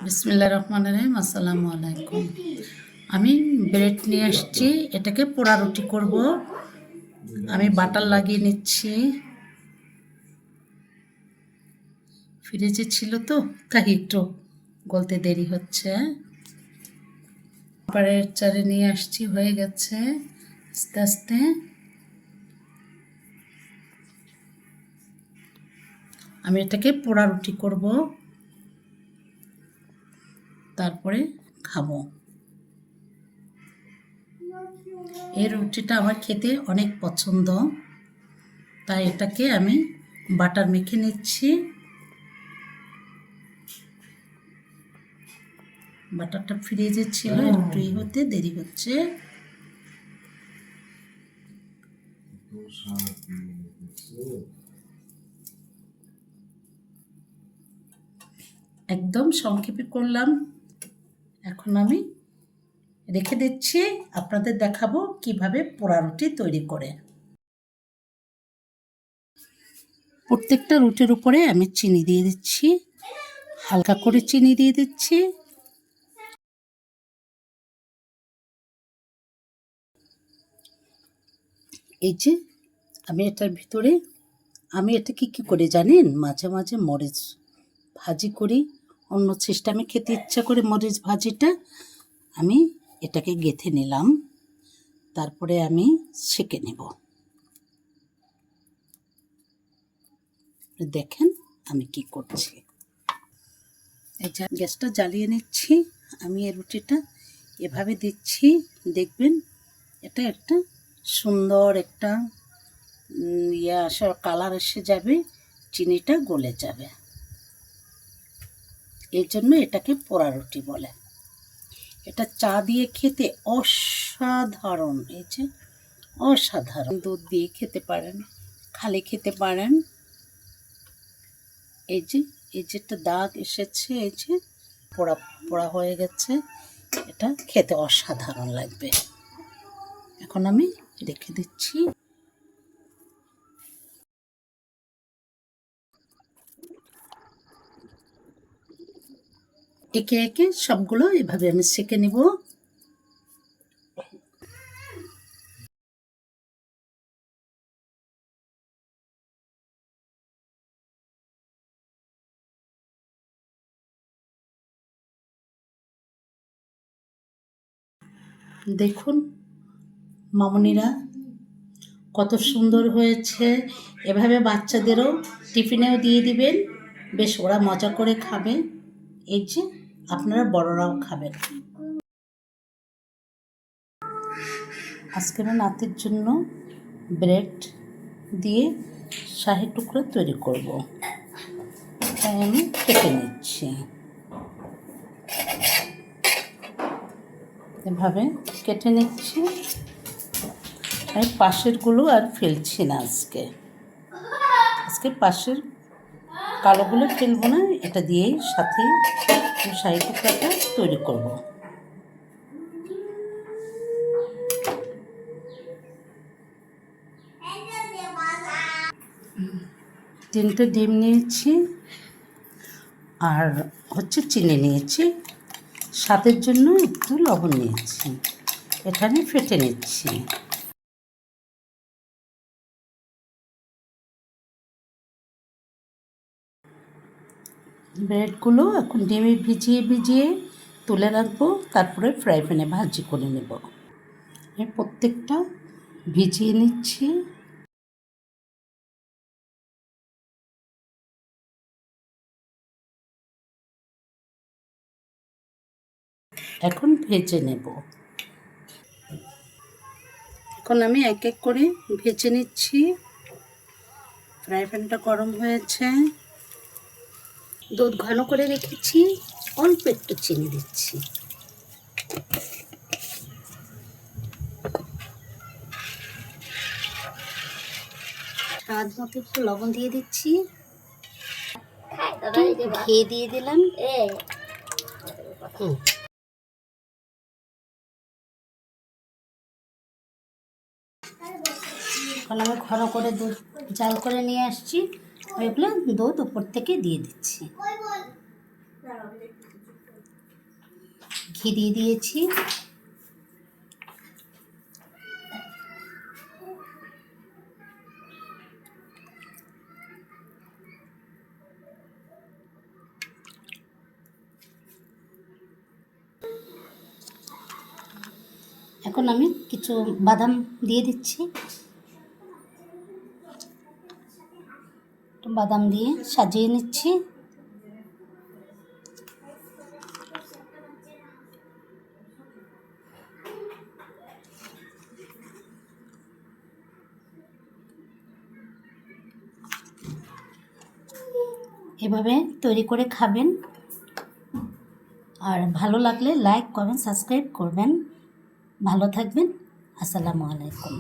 বিসমিল্লাহির রহমানির রহিম। আসসালামু আলাইকুম। আমি ব্রেড নিয়ে আসছি, এটাকে পোড়া রুটি করব। আমি বাটার লাগিয়ে নিচ্ছি। ফ্রিজে ছিল তো, তাই একটু গলতে দেরি হচ্ছে। পাড়ের চারে নিয়ে আসছি, হয়ে গেছে আস্তে আস্তে। আমি এটাকে পোড়া রুটি করব, তারপরে খাবো। এই রুটিটা আমার খেতে অনেক পছন্দ, তাই এটাকে আমি বাটার মেখে নিচ্ছি। বাটারটা ফ্রিজে ছিল, একটু হতে দেরি হচ্ছে। একদম সংক্ষেপে করলাম। এখন আমি রেখে দিচ্ছি, আপনাদের দেখাবো কিভাবে পোড়া রুটি তৈরি করে। প্রত্যেকটা রুটির উপরে আমি চিনি দিয়ে দিচ্ছি, হালকা করে চিনি দিয়ে দিচ্ছি। এই যে আমি এটার ভিতরে এটা কি করে জানেন, মাঝে মাঝে মরিচ ভাজি করি। অন্য সিস্টেমে খেতে ইচ্ছা করে মরিচ ভাজিটা আমি এটাকে গেঁথে নিলাম, তারপরে আমি সেঁকে নেব। দেখেন আমি কি করছি। এই যে গ্যাসটা জ্বালিয়ে নিচ্ছি, আমি এই রুটিটা এভাবে দিচ্ছি। দেখবেন এটা একটা সুন্দর একটা কালার এসে যাবে, চিনিটা গলে যাবে। এই জন্য এটাকে পোড়া রুটি বলে। এটা চা দিয়ে খেতে অসাধারণ, এই যে অসাধারণ। দুধ দিয়ে খেতে পারেন, খালি খেতে পারেন। এই যে একটা দাগ এসেছে, এই যে পোড়া পোড়া হয়ে গেছে। এটা খেতে অসাধারণ লাগবে। এখন আমি রেখে দিচ্ছি। একে একে সবগুলো এভাবে আমি সেঁকে নেব। দেখুন মামুনিরা, কত সুন্দর হয়েছে। এভাবে বাচ্চাদেরও টিফিনেও দিয়ে দিবেন, বেশ ওরা মজা করে খাবে। এই যে আপনারা বড়রাও খাবেন। আজকে আমার নাতির জন্য ব্রেড দিয়ে শাহি টুকরো তৈরি করব, তাই আমি কেটে নিচ্ছি। এভাবে কেটে নিচ্ছি। আমি পাশেরগুলো আর ফেলছি না আজকে পাশের কালোগুলো ফেলবো না, এটা দিয়েই সাথে শাহি টুকরাটা তৈরি করব। তিনটে ডিম নিয়েছি, আর চিনি নিয়েছি, স্বাদের জন্য একটু লবণ নিয়েছি। এটা আমি ফেটে নিচ্ছি। ব্রেডগুলো এখন ডিমে ভিজিয়ে ভিজিয়ে তুলে রাখবো, তারপরে ফ্রাই প্যানে ভাজি করে নেব। আমি প্রত্যেকটা ভিজিয়ে নিচ্ছি। এখন ভেজে নেব। এখন আমি এক এক করে ভেজে নিচ্ছি। ফ্রাই প্যানটা গরম হয়েছে, দুধ ঘন করে রেখেছি, অল্প একটু চিনি দিচ্ছি। স্বাদ মতো একটু লবণ দিয়ে দিচ্ছি, ঘি দিয়ে দিলাম। এখন আমি ঘন করে দুধ জাল করে নিয়ে আসছি, ওইগুলো দুধ উপর থেকে দিয়ে দিচ্ছি। ঘি দিয়ে দিয়েছি। এখন আমি কিছু বাদাম দিয়ে দিচ্ছি। বাদাম দিয়ে সাজিয়ে নিচ্ছি। এভাবে তৈরি করে খাবেন। আর ভালো লাগলে লাইক, কমেন্ট, সাবস্ক্রাইব করবেন। ভালো থাকবেন। আসসালামু আলাইকুম।